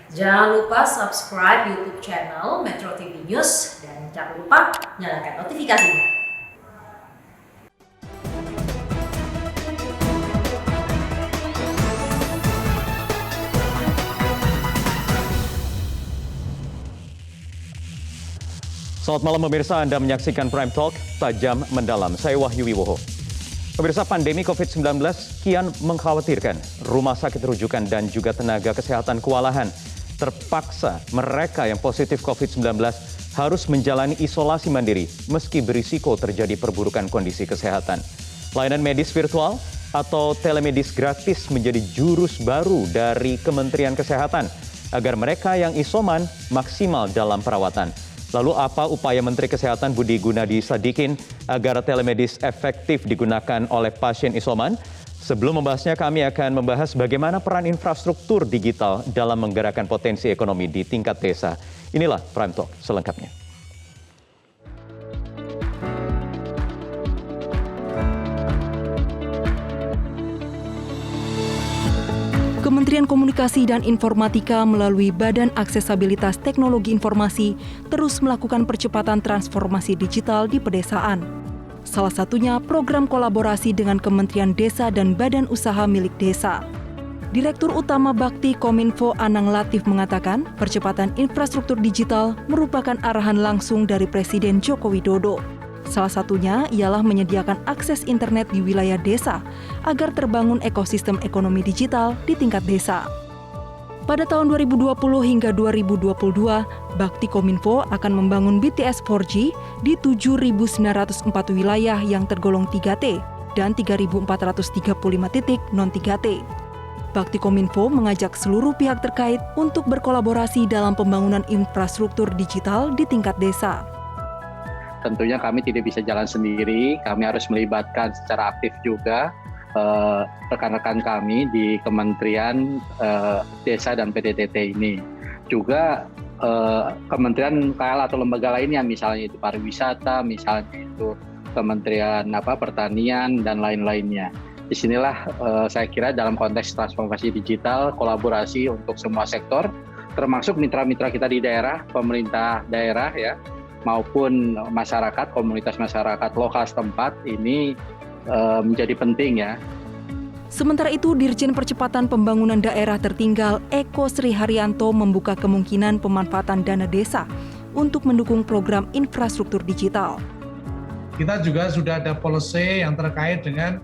Jangan lupa subscribe YouTube channel Metro TV News dan jangan lupa nyalakan notifikasinya. Selamat malam pemirsa, Anda menyaksikan Prime Talk, Tajam Mendalam. Saya Wahyu Wiwoho. Pemirsa, pandemi COVID-19 kian mengkhawatirkan. Rumah sakit rujukan dan juga tenaga kesehatan kewalahan. Terpaksa mereka yang positif COVID-19 harus menjalani isolasi mandiri meski berisiko terjadi perburukan kondisi kesehatan. Layanan medis virtual atau telemedis gratis menjadi jurus baru dari Kementerian Kesehatan agar mereka yang isoman maksimal dalam perawatan. Lalu apa upaya Menteri Kesehatan Budi Gunadi Sadikin agar telemedis efektif digunakan oleh pasien isoman? Sebelum membahasnya, kami akan membahas bagaimana peran infrastruktur digital dalam menggerakkan potensi ekonomi di tingkat desa. Inilah Prime Talk selengkapnya. Kementerian Komunikasi dan Informatika melalui Badan Aksesabilitas Teknologi Informasi terus melakukan percepatan transformasi digital di pedesaan. Salah satunya program kolaborasi dengan Kementerian Desa dan Badan Usaha Milik Desa. Direktur Utama Bakti Kominfo Anang Latif mengatakan, percepatan infrastruktur digital merupakan arahan langsung dari Presiden Joko Widodo. Salah satunya ialah menyediakan akses internet di wilayah desa agar terbangun ekosistem ekonomi digital di tingkat desa. Pada tahun 2020 hingga 2022, Bakti Kominfo akan membangun BTS 4G di 7.904 wilayah yang tergolong 3T dan 3.435 titik non-3T. Bakti Kominfo mengajak seluruh pihak terkait untuk berkolaborasi dalam pembangunan infrastruktur digital di tingkat desa. Tentunya kami tidak bisa jalan sendiri, kami harus melibatkan secara aktif juga rekan-rekan kami di Kementerian Desa dan PDTT ini. Juga kementerian KL atau lembaga lainnya, misalnya itu pariwisata, misalnya itu Kementerian Pertanian dan lain-lainnya. Disinilah saya kira dalam konteks transformasi digital, kolaborasi untuk semua sektor, termasuk mitra-mitra kita di daerah, pemerintah daerah ya, maupun masyarakat, komunitas masyarakat lokal setempat ini menjadi penting ya. Sementara itu, Dirjen Percepatan Pembangunan Daerah Tertinggal Eko Sri Haryanto membuka kemungkinan pemanfaatan dana desa untuk mendukung program infrastruktur digital. Kita juga sudah ada policy yang terkait dengan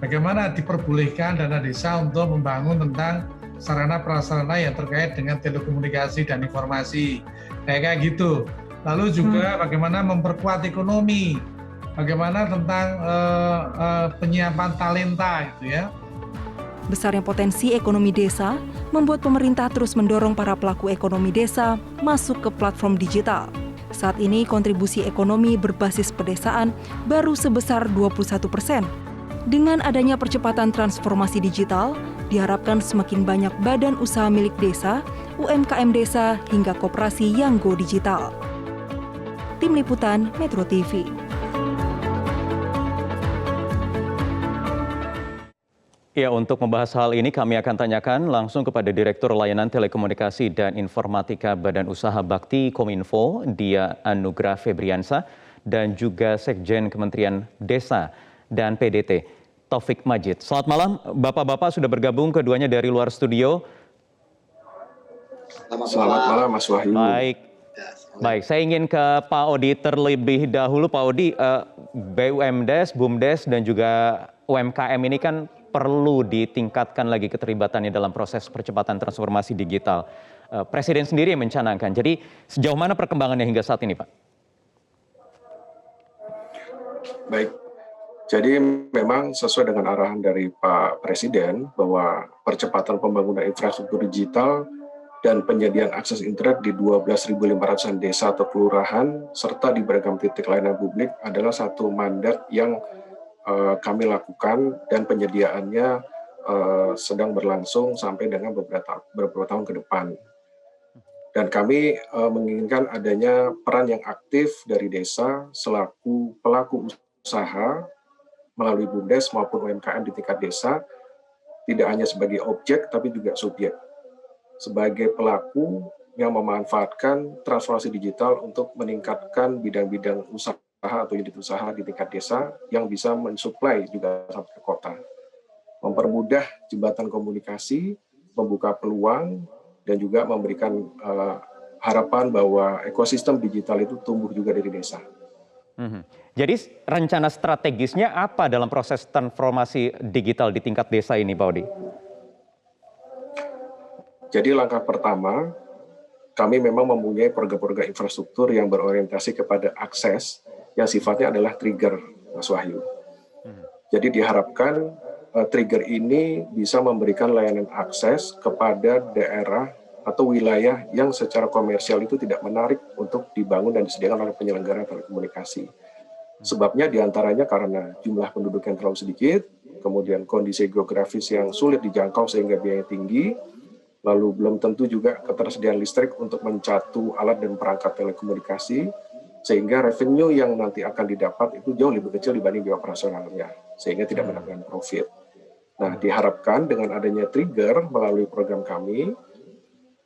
bagaimana diperbolehkan dana desa untuk membangun tentang sarana-prasarana yang terkait dengan telekomunikasi dan informasi. Kayak gitu. Lalu juga bagaimana memperkuat ekonomi, bagaimana tentang penyiapan talenta gitu ya. Besarnya potensi ekonomi desa membuat pemerintah terus mendorong para pelaku ekonomi desa masuk ke platform digital. Saat ini kontribusi ekonomi berbasis pedesaan baru sebesar 21%. Dengan adanya percepatan transformasi digital, diharapkan semakin banyak badan usaha milik desa, UMKM desa, hingga koperasi yang go digital. Tim Liputan Metro TV. Ya, untuk membahas hal ini kami akan tanyakan langsung kepada Direktur Layanan Telekomunikasi dan Informatika Badan Usaha Bakti Kominfo, Dia Anugrah Febriansa, dan juga Sekjen Kementerian Desa dan PDT, Taufik Majid. Selamat malam, Bapak-Bapak sudah bergabung keduanya dari luar studio. Selamat malam Mas Wahyu. Baik, saya ingin ke Pak Odi terlebih dahulu. Pak Odi, BUMDes, BUMDes, dan juga UMKM ini kan perlu ditingkatkan lagi keterlibatannya dalam proses percepatan transformasi digital. Presiden sendiri yang mencanangkan. Jadi sejauh mana perkembangannya hingga saat ini, Pak? Baik, jadi memang sesuai dengan arahan dari Pak Presiden bahwa percepatan pembangunan infrastruktur digital dan penyediaan akses internet di 12.500-an desa atau kelurahan serta di beragam titik layanan publik adalah satu mandat yang kami lakukan dan penyediaannya sedang berlangsung sampai dengan beberapa tahun ke depan. Dan kami menginginkan adanya peran yang aktif dari desa selaku pelaku usaha melalui BUMDes maupun UMKM di tingkat desa, tidak hanya sebagai objek tapi juga subjek. sebagai pelaku yang memanfaatkan transformasi digital untuk meningkatkan bidang-bidang usaha atau unit usaha di tingkat desa yang bisa mensuplai juga sampai ke kota. Mempermudah jembatan komunikasi, membuka peluang, dan juga memberikan harapan bahwa ekosistem digital itu tumbuh juga dari desa. Jadi rencana strategisnya apa dalam proses transformasi digital di tingkat desa ini, Pak Odi? Jadi langkah pertama, kami memang mempunyai program-program infrastruktur yang berorientasi kepada akses yang sifatnya adalah trigger, Mas Wahyu. Jadi diharapkan trigger ini bisa memberikan layanan akses kepada daerah atau wilayah yang secara komersial itu tidak menarik untuk dibangun dan disediakan oleh penyelenggara telekomunikasi. Sebabnya diantaranya karena jumlah penduduk yang terlalu sedikit, kemudian kondisi geografis yang sulit dijangkau sehingga biaya tinggi, lalu belum tentu juga ketersediaan listrik untuk mencatu alat dan perangkat telekomunikasi, sehingga revenue yang nanti akan didapat itu jauh lebih kecil dibanding biaya operasionalnya, sehingga tidak mendapatkan profit. Nah, diharapkan dengan adanya trigger melalui program kami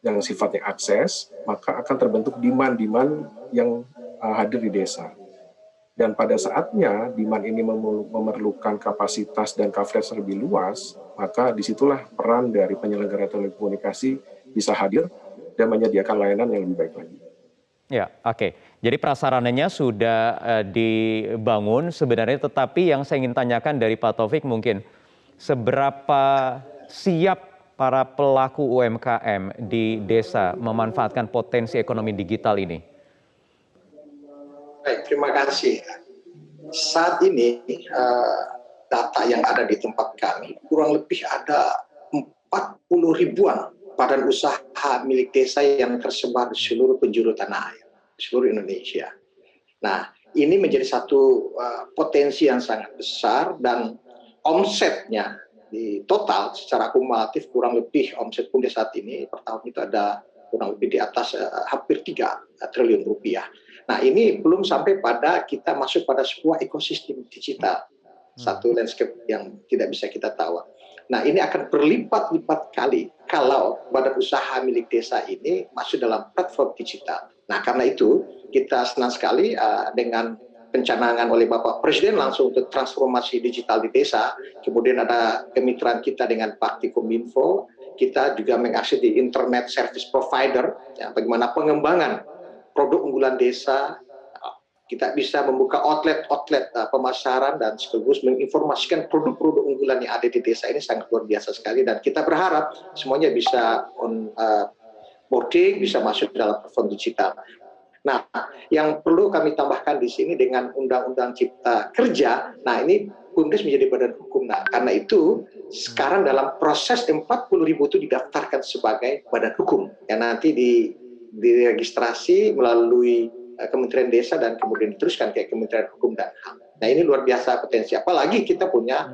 yang sifatnya akses, maka akan terbentuk demand-demand yang hadir di desa. Dan pada saatnya demand ini memerlukan kapasitas dan coverage lebih luas, maka disitulah peran dari penyelenggara telekomunikasi bisa hadir dan menyediakan layanan yang lebih baik lagi. Ya, oke. Jadi prasarananya sudah dibangun sebenarnya, tetapi yang saya ingin tanyakan dari Pak Taufik mungkin, seberapa siap para pelaku UMKM di desa memanfaatkan potensi ekonomi digital ini? Baik, terima kasih. Saat ini data yang ada di tempat kami kurang lebih ada 40 ribuan badan usaha milik desa yang tersebar di seluruh penjuru tanah air, seluruh Indonesia. Nah, ini menjadi satu potensi yang sangat besar dan omsetnya di total secara kumulatif kurang lebih omset BUMDes saat ini per tahun itu ada kurang lebih di atas hampir 3 triliun rupiah. Nah, ini belum sampai pada kita masuk pada sebuah ekosistem digital, satu landscape yang tidak bisa kita tawar. Nah, ini akan berlipat-lipat kali kalau badan usaha milik desa ini masuk dalam platform digital. Nah, karena itu kita senang sekali dengan pencanangan oleh Bapak Presiden langsung untuk transformasi digital di desa. Kemudian ada kemitraan kita dengan Bakti Kominfo. Kita juga mengakses di Internet Service Provider, ya, bagaimana pengembangan produk unggulan desa. Kita bisa membuka outlet pemasaran dan sekaligus menginformasikan produk-produk unggulan yang ada di desa ini sangat luar biasa sekali. Dan kita berharap semuanya bisa boarding, bisa masuk dalam platform digital. Nah, yang perlu kami tambahkan di sini dengan Undang-Undang Cipta Kerja, nah ini BUMDes menjadi badan hukum. Nah, karena itu sekarang dalam proses 40.000 itu didaftarkan sebagai badan hukum yang nanti diregistrasi melalui Kementerian Desa dan kemudian diteruskan ke Kementerian Hukum dan HAM. Nah, ini luar biasa potensi. Apalagi kita punya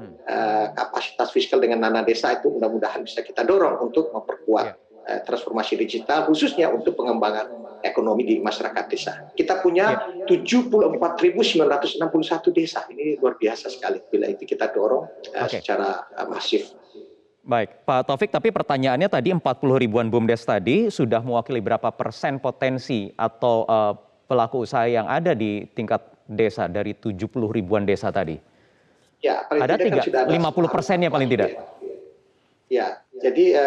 kapasitas fiskal dengan dana desa itu mudah-mudahan bisa kita dorong untuk memperkuat transformasi digital khususnya untuk pengembangan ekonomi di masyarakat desa. Kita punya 74.961 desa. Ini luar biasa sekali bila itu kita dorong secara masif. Baik, Pak Taufik, tapi pertanyaannya tadi 40 ribuan BUMDes tadi sudah mewakili berapa persen potensi atau pelaku usaha yang ada di tingkat desa dari 70 ribuan desa tadi? Ya, paling ada tidak 50%-nya paling tidak? Ya, jadi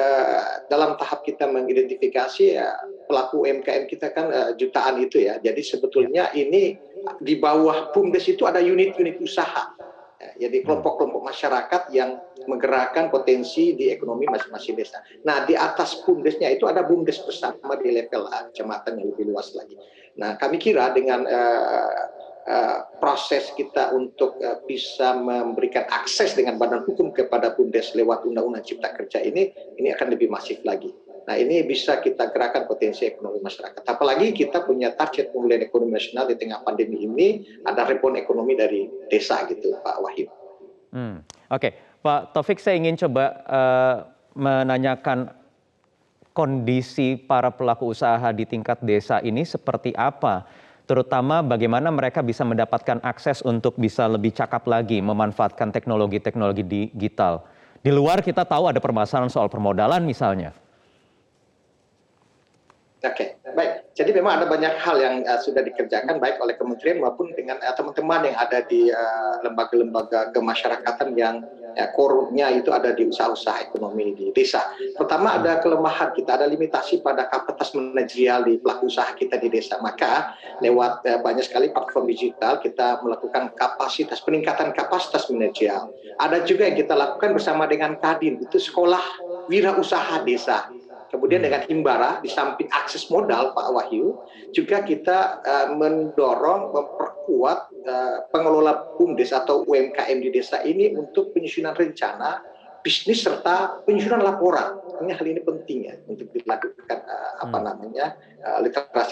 dalam tahap kita mengidentifikasi pelaku UMKM kita kan jutaan itu ya. Jadi sebetulnya ini di bawah BUMDes itu ada unit-unit usaha. Jadi kelompok-kelompok masyarakat yang menggerakkan potensi di ekonomi masing-masing desa. Nah, di atas BUMDesnya itu ada BUMDes bersama di level kecamatan yang lebih luas lagi. Nah, kami kira dengan proses kita untuk bisa memberikan akses dengan badan hukum kepada BUMDes lewat Undang-Undang Cipta Kerja ini akan lebih masif lagi. Nah, ini bisa kita gerakkan potensi ekonomi masyarakat. Apalagi kita punya target pemulihan ekonomi nasional di tengah pandemi ini, ada rebound ekonomi dari desa gitu, Pak Wahyu. Oke, Pak Taufik, saya ingin coba menanyakan kondisi para pelaku usaha di tingkat desa ini seperti apa? Terutama bagaimana mereka bisa mendapatkan akses untuk bisa lebih cakap lagi memanfaatkan teknologi-teknologi digital. Di luar kita tahu ada permasalahan soal permodalan misalnya. Oke, baik. Jadi memang ada banyak hal yang sudah dikerjakan baik oleh kementerian maupun dengan teman-teman yang ada di lembaga-lembaga kemasyarakatan yang core-nya itu ada di usaha-usaha ekonomi di desa. Pertama, ada kelemahan kita, ada limitasi pada kapasitas manajerial di pelaku usaha kita di desa. Maka lewat banyak sekali platform digital kita melakukan peningkatan kapasitas manajerial. Ada juga yang kita lakukan bersama dengan Kadin, itu sekolah wirausaha desa. Kemudian dengan Himbara, di samping akses modal Pak Wahyu, juga kita mendorong, memperkuat pengelola BUMDes atau UMKM di desa ini untuk penyusunan rencana bisnis serta penyusunan laporan. Hal ini penting ya untuk dilakukan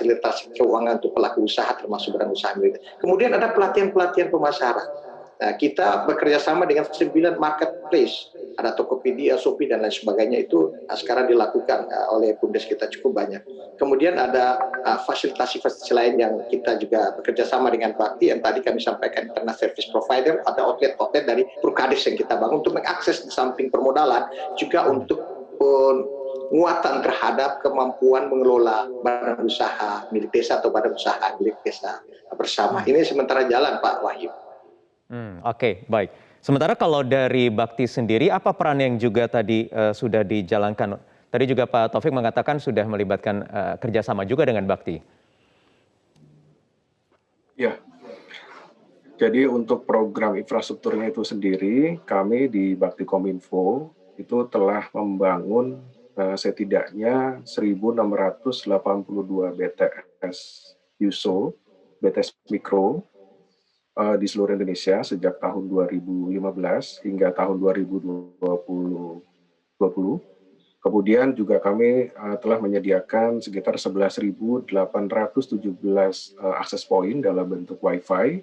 literasi keuangan untuk pelaku usaha termasuk badan usaha milik. Kemudian ada pelatihan pemasaran. Nah, kita bekerja sama dengan 9 marketplace, ada Tokopedia, Shopee dan lain sebagainya itu sekarang dilakukan oleh BUMDes kita cukup banyak. Kemudian ada fasilitasi lain yang kita juga bekerja sama dengan Bakti yang tadi kami sampaikan, internet service provider, ada outlet dari Prukades yang kita bangun untuk mengakses di samping permodalan juga untuk penguatan terhadap kemampuan mengelola badan usaha milik desa atau badan usaha milik desa bersama. Ini sementara jalan Pak Wahyu. Oke, baik. Sementara kalau dari Bakti sendiri, apa peran yang juga tadi sudah dijalankan? Tadi juga Pak Taufik mengatakan sudah melibatkan kerjasama juga dengan Bakti. Ya, jadi untuk program infrastrukturnya itu sendiri, kami di Bakti Kominfo itu telah membangun setidaknya 1.682 BTS USO, BTS Mikro, di seluruh Indonesia sejak tahun 2015 hingga tahun 2020. Kemudian juga kami telah menyediakan sekitar 11.817 akses point dalam bentuk Wi-Fi.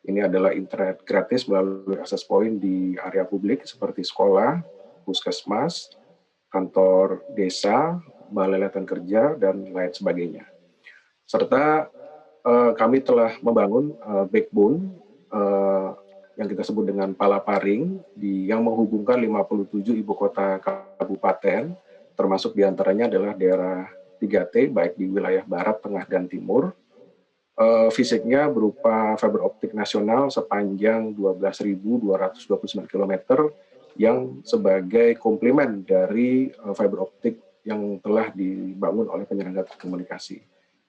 Ini adalah internet gratis melalui akses point di area publik seperti sekolah, puskesmas, kantor desa, balai latihan kerja, dan lain sebagainya. Serta kami telah membangun backbone yang kita sebut dengan Palaparing yang menghubungkan 57 ibu kota kabupaten, termasuk diantaranya adalah daerah 3T, baik di wilayah barat, tengah, dan timur. Fisiknya berupa fiber optik nasional sepanjang 12.229 km yang sebagai komplement dari fiber optik yang telah dibangun oleh penyelenggara komunikasi.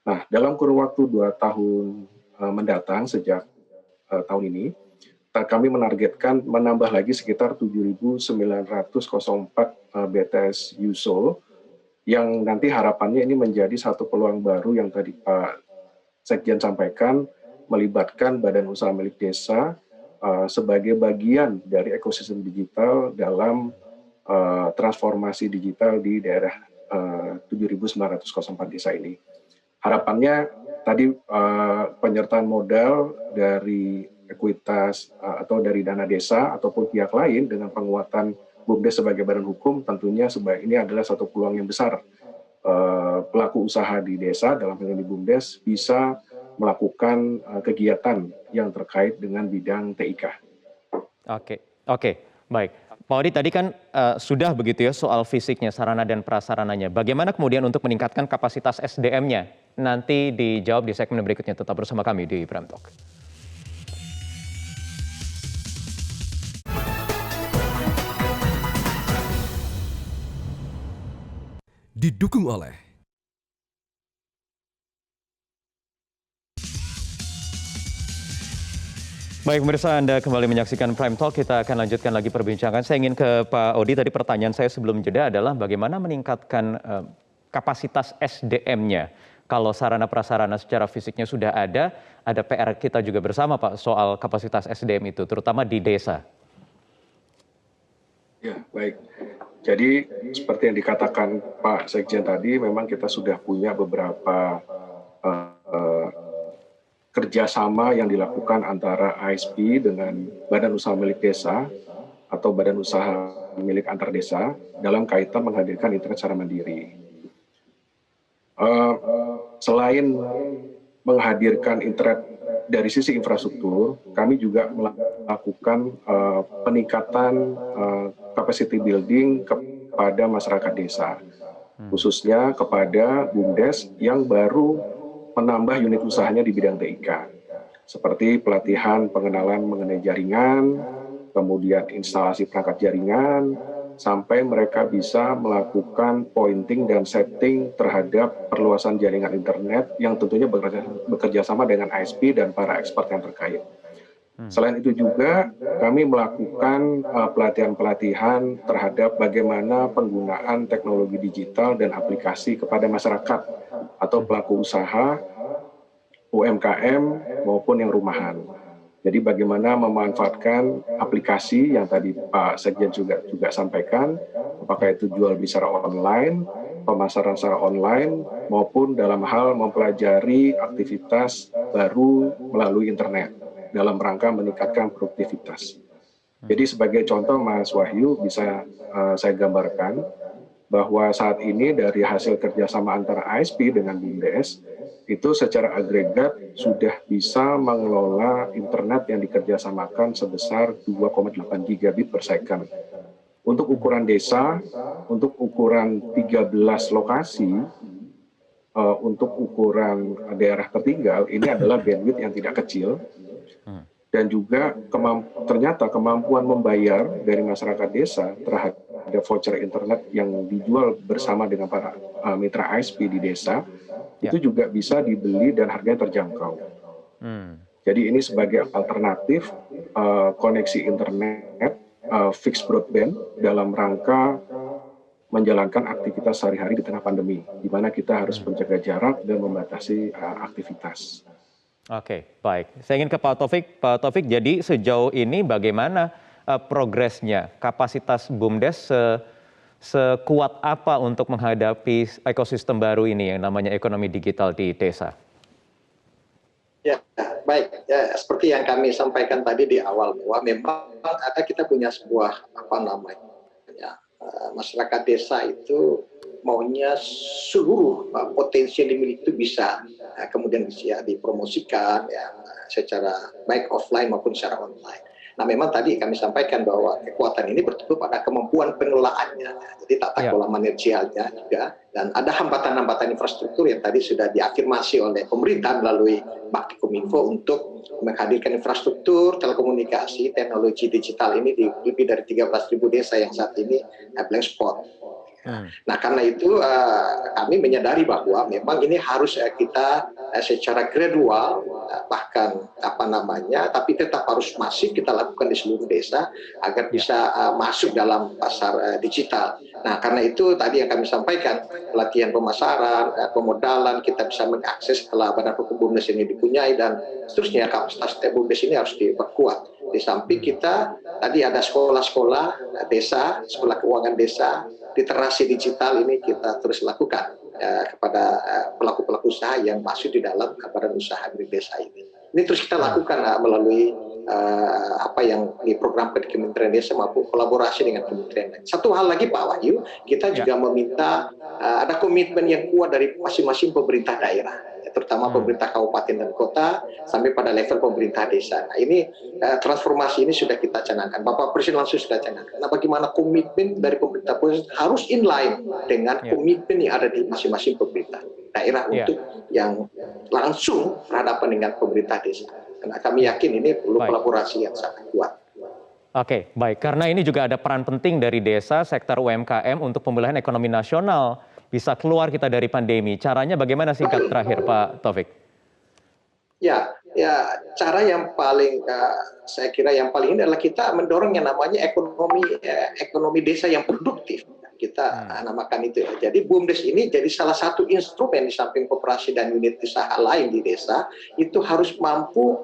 Nah, dalam kurun waktu 2 tahun mendatang sejak tahun ini, kami menargetkan menambah lagi sekitar 7.904 BTS USO, yang nanti harapannya ini menjadi satu peluang baru yang tadi Pak Sekjen sampaikan, melibatkan badan usaha milik desa sebagai bagian dari ekosistem digital dalam transformasi digital di daerah 7.904 desa ini. Harapannya tadi penyertaan modal dari ekuitas atau dari dana desa ataupun pihak lain dengan penguatan BUMDes sebagai badan hukum, tentunya ini adalah satu peluang yang besar. Pelaku usaha di desa dalam hal ini BUMDes bisa melakukan kegiatan yang terkait dengan bidang TIK. Oke, baik. Pak Odi, tadi kan sudah begitu ya soal fisiknya, sarana dan prasarananya. Bagaimana kemudian untuk meningkatkan kapasitas SDM-nya? Nanti dijawab di segmen berikutnya. Tetap bersama kami di Prime Talk. Didukung oleh Baik pemirsa, Anda kembali menyaksikan Prime Talk. Kita akan lanjutkan lagi perbincangan. Saya ingin ke Pak Odi. Tadi pertanyaan saya sebelum jeda adalah bagaimana meningkatkan kapasitas SDM-nya. Kalau sarana prasarana secara fisiknya sudah ada PR kita juga bersama Pak soal kapasitas SDM itu, terutama di desa. Ya, baik. Jadi seperti yang dikatakan Pak Sekjen tadi, memang kita sudah punya beberapa kerjasama yang dilakukan antara ISP dengan badan usaha milik desa atau badan usaha milik antar desa dalam kaitan menghadirkan internet secara mandiri. Selain menghadirkan internet dari sisi infrastruktur, kami juga melakukan peningkatan capacity building kepada masyarakat desa. khususnya kepada BUMDes yang baru menambah unit usahanya di bidang TIK, seperti pelatihan pengenalan mengenai jaringan, kemudian instalasi perangkat jaringan, sampai mereka bisa melakukan pointing dan setting terhadap perluasan jaringan internet yang tentunya bekerja sama dengan ISP dan para expert yang terkait. Selain itu juga kami melakukan pelatihan-pelatihan terhadap bagaimana penggunaan teknologi digital dan aplikasi kepada masyarakat atau pelaku usaha, UMKM maupun yang rumahan. Jadi bagaimana memanfaatkan aplikasi yang tadi Pak Sekjen juga sampaikan, apakah itu jual beli secara online, pemasaran secara online, maupun dalam hal mempelajari aktivitas baru melalui internet dalam rangka meningkatkan produktivitas. Jadi sebagai contoh Mas Wahyu bisa saya gambarkan bahwa saat ini dari hasil kerjasama antara ISP dengan BUMDes itu secara agregat sudah bisa mengelola internet yang dikerjasamakan sebesar 2,8 gigabit per second. Untuk ukuran desa, untuk ukuran 13 lokasi, untuk ukuran daerah tertinggal, ini adalah bandwidth yang tidak kecil. Dan juga ternyata kemampuan membayar dari masyarakat desa terhadap voucher internet yang dijual bersama dengan para mitra ISP di desa, itu juga bisa dibeli dan harganya terjangkau. Jadi ini sebagai alternatif koneksi internet fixed broadband dalam rangka menjalankan aktivitas sehari-hari di tengah pandemi, di mana kita harus menjaga jarak dan membatasi aktivitas. Oke, baik. Saya ingin ke Pak Taufik. Pak Taufik, jadi sejauh ini bagaimana progresnya? Kapasitas BUMDes sekuat apa untuk menghadapi ekosistem baru ini yang namanya ekonomi digital di desa? Ya, baik. Ya, seperti yang kami sampaikan tadi di awal bahwa memang kita punya sebuah masyarakat desa itu maunya seluruh potensi yang dimiliki itu bisa kemudian bisa dipromosikan ya, secara baik offline maupun secara online. Nah memang tadi kami sampaikan bahwa kekuatan ini bertumbuh pada kemampuan pengelolaannya, jadi tata kelola manajerialnya juga, dan ada hambatan-hambatan infrastruktur yang tadi sudah diafirmasi oleh pemerintah melalui Bakti-Kominfo untuk menghadirkan infrastruktur telekomunikasi teknologi digital ini di lebih dari 13.000 desa yang saat ini blank spot. Nah karena itu kami menyadari bahwa memang ini harus kita secara gradual bahkan tapi tetap harus masif kita lakukan di seluruh desa agar bisa masuk dalam pasar digital. Nah karena itu tadi yang kami sampaikan pelatihan pemasaran, pemodalan kita bisa mengakses setelah Badan Hukum BUMDes ini dipunyai dan seterusnya kapasitas BUMDes ini harus diperkuat. Di samping kita tadi ada sekolah-sekolah desa, sekolah keuangan desa, literasi digital ini kita terus lakukan kepada pelaku-pelaku usaha yang masuk di dalam badan usaha milik desa ini. Ini terus kita lakukan melalui apa yang di program Kementerian Desa maupun kolaborasi dengan kementerian lain. Satu hal lagi Pak Wahyu, kita juga meminta ada komitmen yang kuat dari masing-masing pemerintah daerah, terutama pemerintah kabupaten dan kota sampai pada level pemerintah desa. Nah ini transformasi ini sudah kita canangkan. Bapak Presiden langsung sudah canangkan. Nah bagaimana komitmen dari pemerintah pusat harus inline dengan komitmen yang ada di masing-masing pemerintah daerah untuk yang langsung berhadapan dengan pemerintah desa. Karena kami yakin ini perlu kolaborasi yang sangat kuat. Oke, baik. Karena ini juga ada peran penting dari desa, sektor UMKM untuk pemulihan ekonomi nasional. Bisa keluar kita dari pandemi. Caranya bagaimana singkat terakhir Pak Taufik? Ya, cara yang paling saya kira yang paling ini adalah kita mendorong yang namanya ekonomi desa yang produktif. Kita namakan itu ya. Jadi BUMDes ini jadi salah satu instrumen di samping koperasi dan unit usaha lain di desa itu harus mampu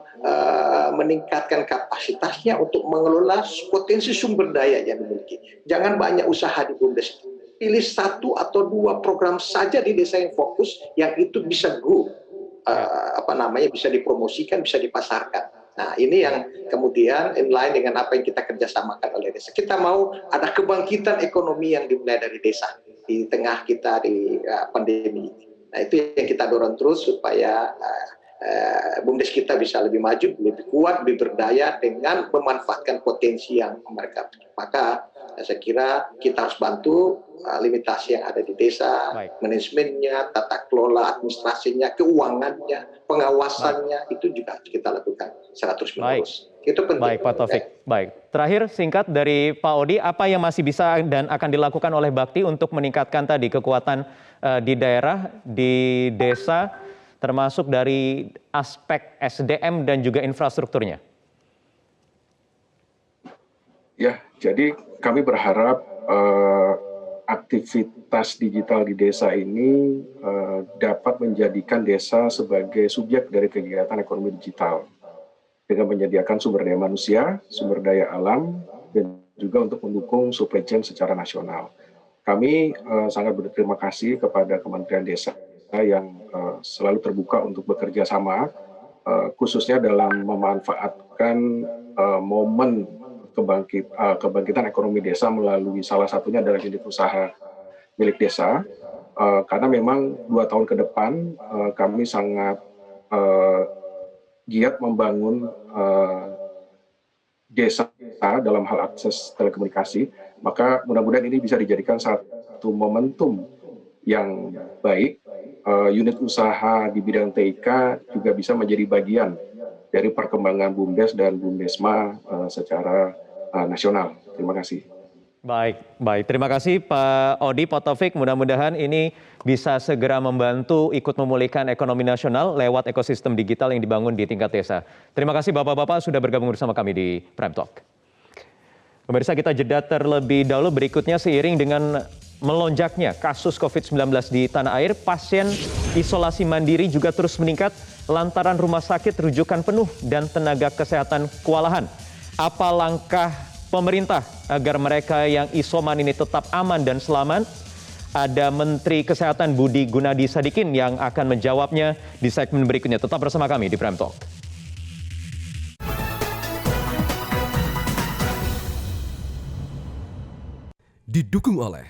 meningkatkan kapasitasnya untuk mengelola potensi sumber daya yang dimiliki. Jangan banyak usaha di BUMDes. Pilih satu atau dua program saja di desa yang fokus yang itu bisa go, bisa dipromosikan, bisa dipasarkan. Nah ini yang kemudian inline dengan apa yang kita kerjasamakan oleh desa. Kita mau ada kebangkitan ekonomi yang dimulai dari desa di tengah kita di pandemi. Nah itu yang kita dorong terus supaya BUMDes kita bisa lebih maju, lebih kuat, lebih berdaya dengan memanfaatkan potensi yang mereka punya. Maka Saya kira kita harus bantu limitasi yang ada di desa, Baik. manajemennya, tata kelola administrasinya, keuangannya, pengawasannya, itu juga kita lakukan secara terus-menerus. Itu penting. Baik, Pak Taufik. Baik. Terakhir singkat dari Pak Odi, apa yang masih bisa dan akan dilakukan oleh Bakti untuk meningkatkan tadi kekuatan di daerah, di desa, termasuk dari aspek SDM dan juga infrastrukturnya? Ya, jadi kami berharap aktivitas digital di desa ini dapat menjadikan desa sebagai subjek dari kegiatan ekonomi digital dengan menyediakan sumber daya manusia, sumber daya alam, dan juga untuk mendukung supply chain secara nasional. Kami sangat berterima kasih kepada Kementerian Desa yang selalu terbuka untuk bekerja sama, khususnya dalam memanfaatkan momen kebangkitan ekonomi desa melalui salah satunya adalah unit usaha milik desa, karena memang 2 tahun ke depan kami sangat giat membangun desa dalam hal akses telekomunikasi, maka mudah-mudahan ini bisa dijadikan satu momentum yang baik. Unit usaha di bidang TIK juga bisa menjadi bagian dari perkembangan BUMDes dan BUMDesma secara nasional. Terima kasih. Baik. Terima kasih Pak Odi, Pak Taufik. Mudah-mudahan ini bisa segera membantu ikut memulihkan ekonomi nasional lewat ekosistem digital yang dibangun di tingkat desa. Terima kasih Bapak-Bapak sudah bergabung bersama kami di Prime Talk. Pemirsa, kita jeda terlebih dahulu. Berikutnya, seiring dengan melonjaknya kasus COVID-19 di tanah air, pasien isolasi mandiri juga terus meningkat lantaran rumah sakit rujukan penuh dan tenaga kesehatan kewalahan. Apa langkah pemerintah agar mereka yang isoman ini tetap aman dan selamat? Ada Menteri Kesehatan Budi Gunadi Sadikin yang akan menjawabnya di segmen berikutnya. Tetap bersama kami di Prime Talk. Didukung oleh